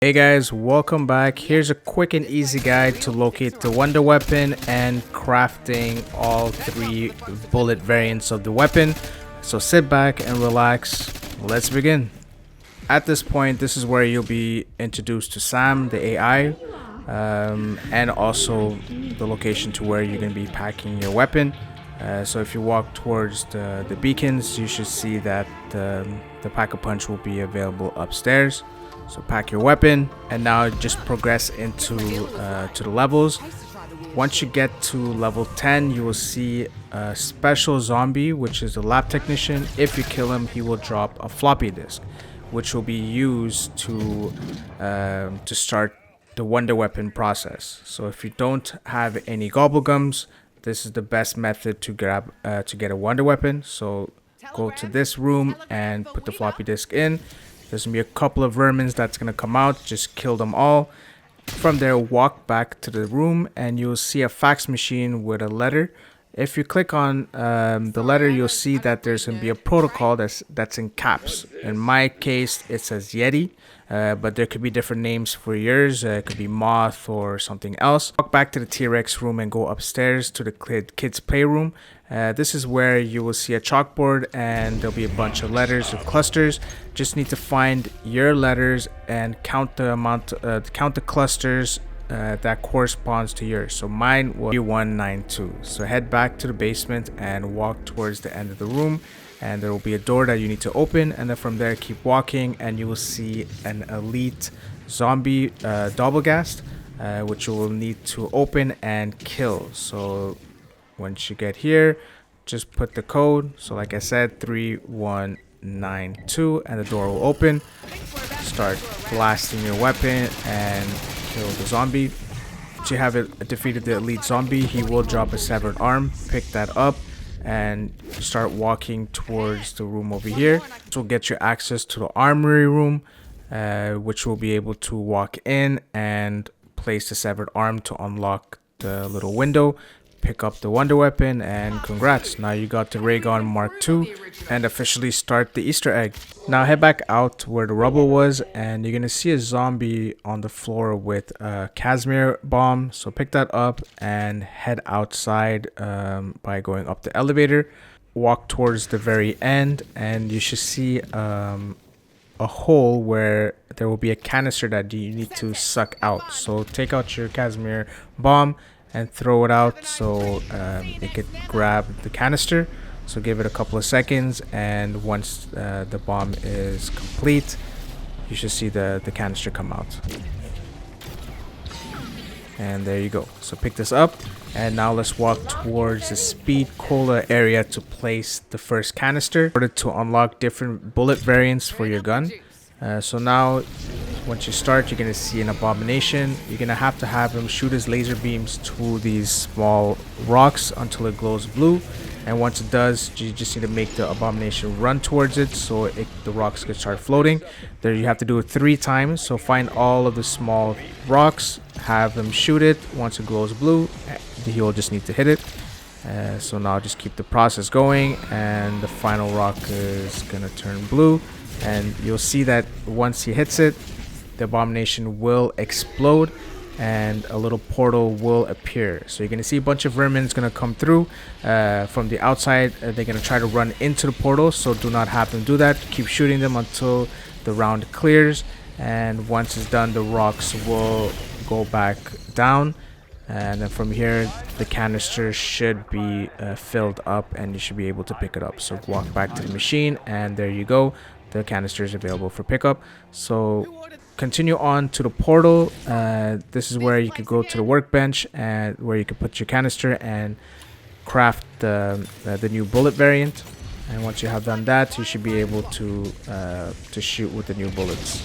Hey guys, welcome back. Here's a quick and easy guide to locate the wonder weapon and crafting all three bullet variants of the weapon. So sit back and relax. Let's begin. At this point, this is where you'll be introduced to Sam, the AI, and also the location to where you're going to be packing your weapon. So if you walk towards the beacons, you should see that the pack-a-punch will be available upstairs. So pack your weapon and now just progress into to the levels. Once you get to level 10, you will see a special zombie, which is the lab technician. If you kill him, he will drop a floppy disk, which will be used to start the wonder weapon process. So if you don't have any gobblegums, this is the best method to grab to get a wonder weapon. So go to this room and put the floppy disk in. There's gonna be a couple of vermins that's gonna come out. Just kill them all. From there, walk back to the room and you'll see a fax machine with a letter. If you click on the letter, you'll see that there's gonna be a protocol that's in caps. In my case, it says YETI, but there could be different names for yours. It could be Moth or something else. Walk back to the T-Rex room and go upstairs to the kids' playroom. This is where you will see a chalkboard and there'll be a bunch of letters or clusters. Just need to find your letters and count the amount, count the clusters that corresponds to yours. So mine will be 192. So head back to the basement and walk towards the end of the room, and there will be a door that you need to open, and then from there keep walking and you will see an elite zombie Doppelgast, which you will need to open and kill. So once you get here, just put the code. So like I said, 3192, and the door will open. Start blasting your weapon and kill the zombie. Once you have it defeated the elite zombie, he will drop a severed arm. Pick that up and start walking towards the room over here. This will get you access to the armory room, which will be able to walk in and place the severed arm to unlock the little window. Pick up the wonder weapon, and congrats, now you got the RAYGUN M2 and officially start the Easter egg. Now head back out where the rubble was and you're gonna see a zombie on the floor with a KAZMIR bomb. So pick that up and head outside by going up the elevator. Walk towards the very end and you should see a hole where there will be a canister that you need to suck out. So take out your KAZMIR bomb and throw it out so it could grab the canister. So give it a couple of seconds, and once the bomb is complete, you should see the canister come out. And there you go. So pick this up, and now let's walk towards the speed cola area to place the first canister in order to unlock different bullet variants for your gun. So now once you start, you're gonna see an abomination. You're gonna have to have him shoot his laser beams to these small rocks until it glows blue, and once it does, you just need to make the abomination run towards it so the rocks can start floating. There you have to do it 3 times. So find all of the small rocks, have him shoot it. Once it glows blue, he'll just need to hit it. So now just keep the process going, and the final rock is gonna turn blue, and you'll see that once he hits it, the abomination will explode and a little portal will appear. So you're gonna see a bunch of vermin's gonna come through from the outside. They're gonna try to run into the portal, so do not have them do that. Keep shooting them until the round clears, and once it's done, the rocks will go back down, and then from here the canister should be filled up and you should be able to pick it up. So walk back to the machine, and there you go, the canister is available for pickup. So continue on to the portal. This is where you could go to the workbench and where you can put your canister and craft the new bullet variant. And once you have done that, you should be able to shoot with the new bullets.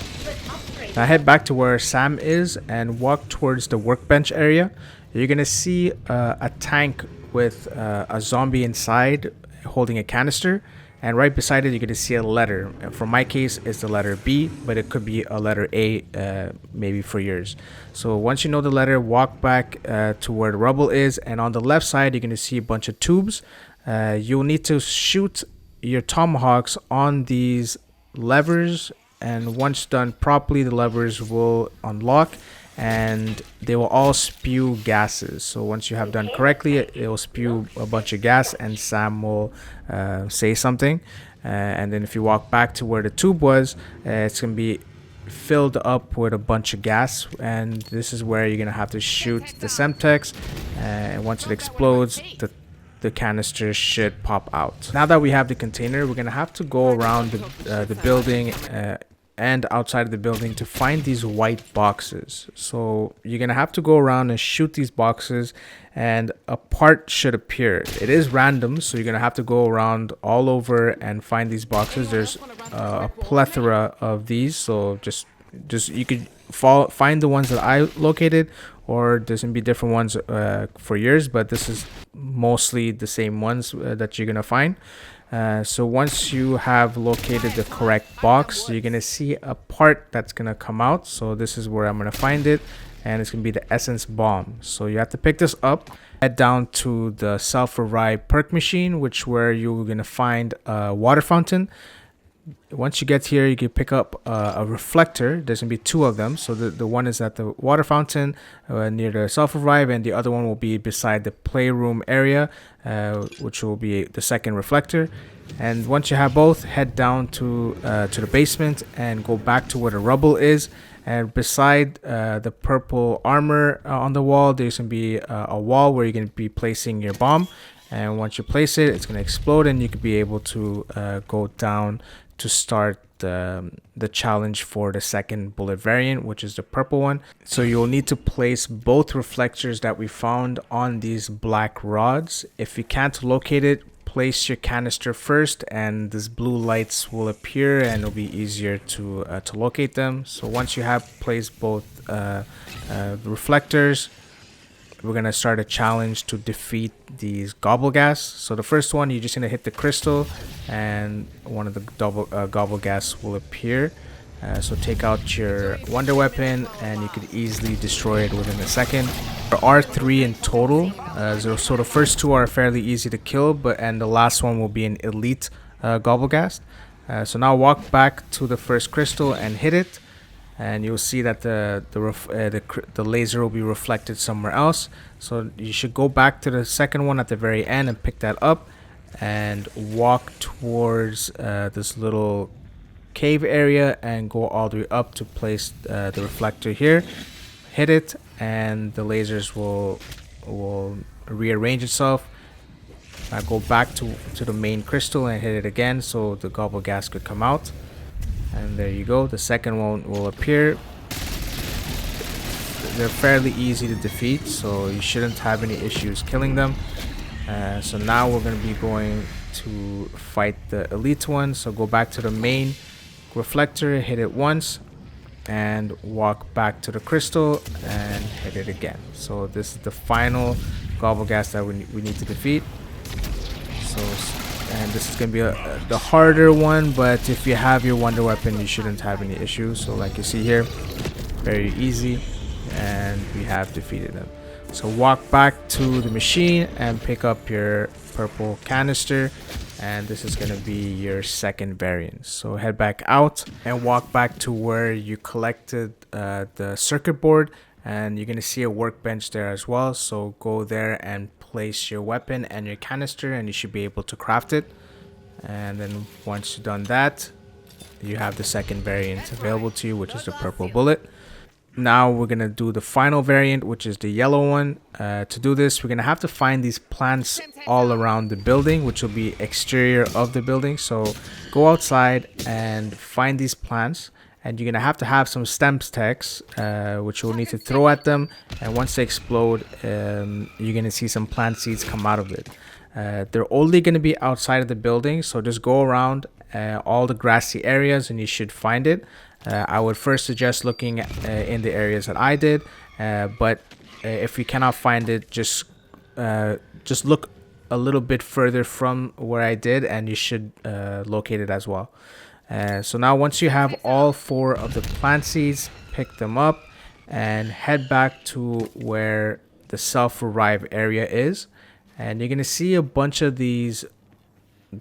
Now head back to where Sam is and walk towards the workbench area. You're gonna see a tank with a zombie inside holding a canister. And right beside it, you're going to see a letter. For my case, it's the letter B, but it could be a letter A, maybe for yours. So once you know the letter, walk back to where the rubble is. And on the left side, you're going to see a bunch of tubes. You'll need to shoot your tomahawks on these levers and once done properly, the levers will unlock and they will all spew gases. So once you have done correctly, it will spew a bunch of gas, and Sam will say something, and then if you walk back to where the tube was, it's gonna be filled up with a bunch of gas, and this is where you're gonna have to shoot the Semtex, and once it explodes, the canister should pop out. Now that we have the container, we're gonna have to go around the building and outside of the building to find these white boxes. So you're gonna have to go around and shoot these boxes, and a part should appear. It is random, so you're gonna have to go around all over and find these boxes. There's a plethora of these, so just you could find the ones that I located, or there's gonna be different ones for yours, but this is mostly the same ones that you're gonna find. So once you have located the correct box, you're gonna see a part that's gonna come out. So this is where I'm gonna find it, and it's gonna be the essence bomb. So you have to pick this up, head down to the self-revive perk machine, which where you're gonna find a water fountain. Once you get here, you can pick up a reflector. There's gonna be two of them. So the one is at the water fountain near the self-revive, and the other one will be beside the playroom area, which will be the second reflector. And once you have both, head down to the basement and go back to where the rubble is. And beside the purple armor on the wall, there's gonna be a wall where you're gonna be placing your bomb. And once you place it, it's gonna explode, and you could be able to go down to start the challenge for the second bullet variant, which is the purple one. So you'll need to place both reflectors that we found on these black rods. If you can't locate it, place your canister first, and these blue lights will appear, and it'll be easier to locate them. So once you have placed both reflectors, we're gonna start a challenge to defeat these gobblegas. So the first one, you're just gonna hit the crystal, and one of the gobblegas will appear. So take out your wonder weapon, and you could easily destroy it within a second. There are 3 in total. So the first 2 are fairly easy to kill, and the last one will be an elite gobblegast. So now walk back to the first crystal and hit it, and you'll see that the laser will be reflected somewhere else. So you should go back to the second one at the very end and pick that up, and walk towards this little cave area, and go all the way up to place the reflector here. Hit it, and the lasers will rearrange itself. Now go back to the main crystal and hit it again, so the gobblegas could come out. And there you go, the second one will appear. They're fairly easy to defeat, so you shouldn't have any issues killing them. So now we're going to be going to fight the elite one. So go back to the main reflector, hit it once, and walk back to the crystal and hit it again. So this is the final gobblegas that we need to defeat. And this is going to be the harder one, but if you have your wonder weapon, you shouldn't have any issues. So like you see here, very easy, and we have defeated them. So walk back to the machine and pick up your purple canister, and this is going to be your second variant. So head back out and walk back to where you collected the circuit board, and you're going to see a workbench there as well. So go there and place your weapon and your canister, and you should be able to craft it. And then once you've done that, you have the second variant available to you, which is the purple bullet. Now we're gonna do the final variant, which is the yellow one. To do this, we're gonna have to find these plants all around the building, which will be exterior of the building. So go outside and find these plants, and you're gonna have to have some stem stacks, which you'll need to throw at them. And once they explode, you're gonna see some plant seeds come out of it. They're only gonna be outside of the building, so just go around all the grassy areas and you should find it. I would first suggest looking in the areas that I did, but if you cannot find it, just look a little bit further from where I did, and you should locate it as well. So now once you have all 4 of the plant seeds, pick them up and head back to where the self-revive area is, and you're gonna see a bunch of these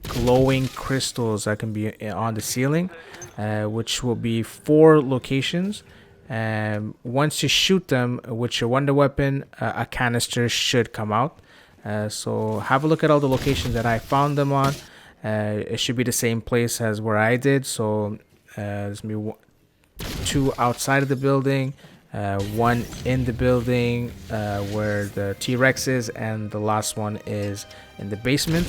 glowing crystals that can be on the ceiling, which will be 4 locations. And once you shoot them with your wonder weapon, a canister should come out. So have a look at all the locations that I found them on. It should be the same place as where I did. So there's me 2 outside of the building, 1 in the building where the T-Rex is, and the last one is in the basement.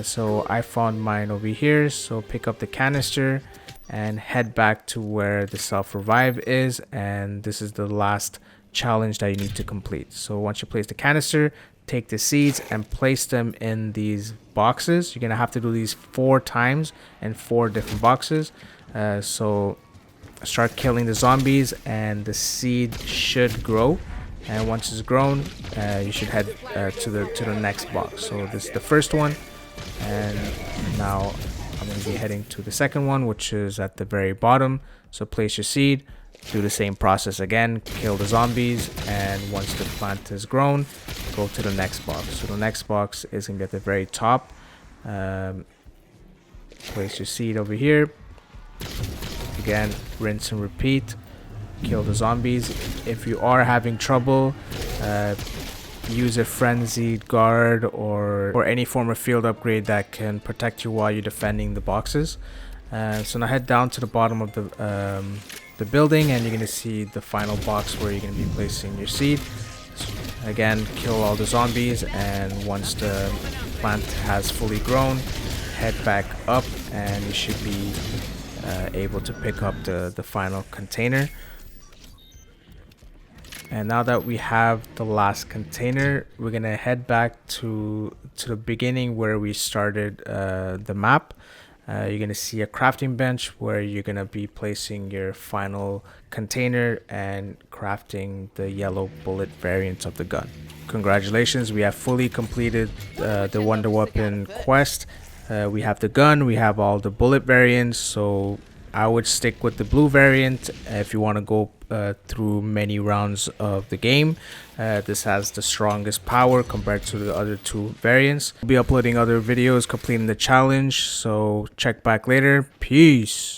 So I found mine over here. So pick up the canister and head back to where the self-revive is, and this is the last challenge that you need to complete. So once you place the canister, take the seeds and place them in these boxes. You're gonna have to do these 4 times in 4 different boxes. So start killing the zombies and the seed should grow, and once it's grown, you should head to the next box. So this is the first one, and now I'm going to be heading to the second one, which is at the very bottom. So place your seed, do the same process again, kill the zombies, and once the plant is grown, go to the next box. So the next box is going to be at the very top. Place your seed over here. Again, rinse and repeat, kill the zombies. If you are having trouble, use a frenzied guard or any form of field upgrade that can protect you while you're defending the boxes. So now head down to the bottom of the building, and you're going to see the final box where you're going to be placing your seed. So again, kill all the zombies, and once the plant has fully grown, head back up and you should be able to pick up the final container. And now that we have the last container, we're gonna head back to the beginning where we started the map. You're gonna see a crafting bench where you're gonna be placing your final container and crafting the yellow bullet variant of the gun. Congratulations, we have fully completed the wonder weapon quest. We have the gun, we have all the bullet variants, so I would stick with the blue variant if you want to go through many rounds of the game. This has the strongest power compared to the other 2 variants. I'll be uploading other videos completing the challenge, so check back later. Peace.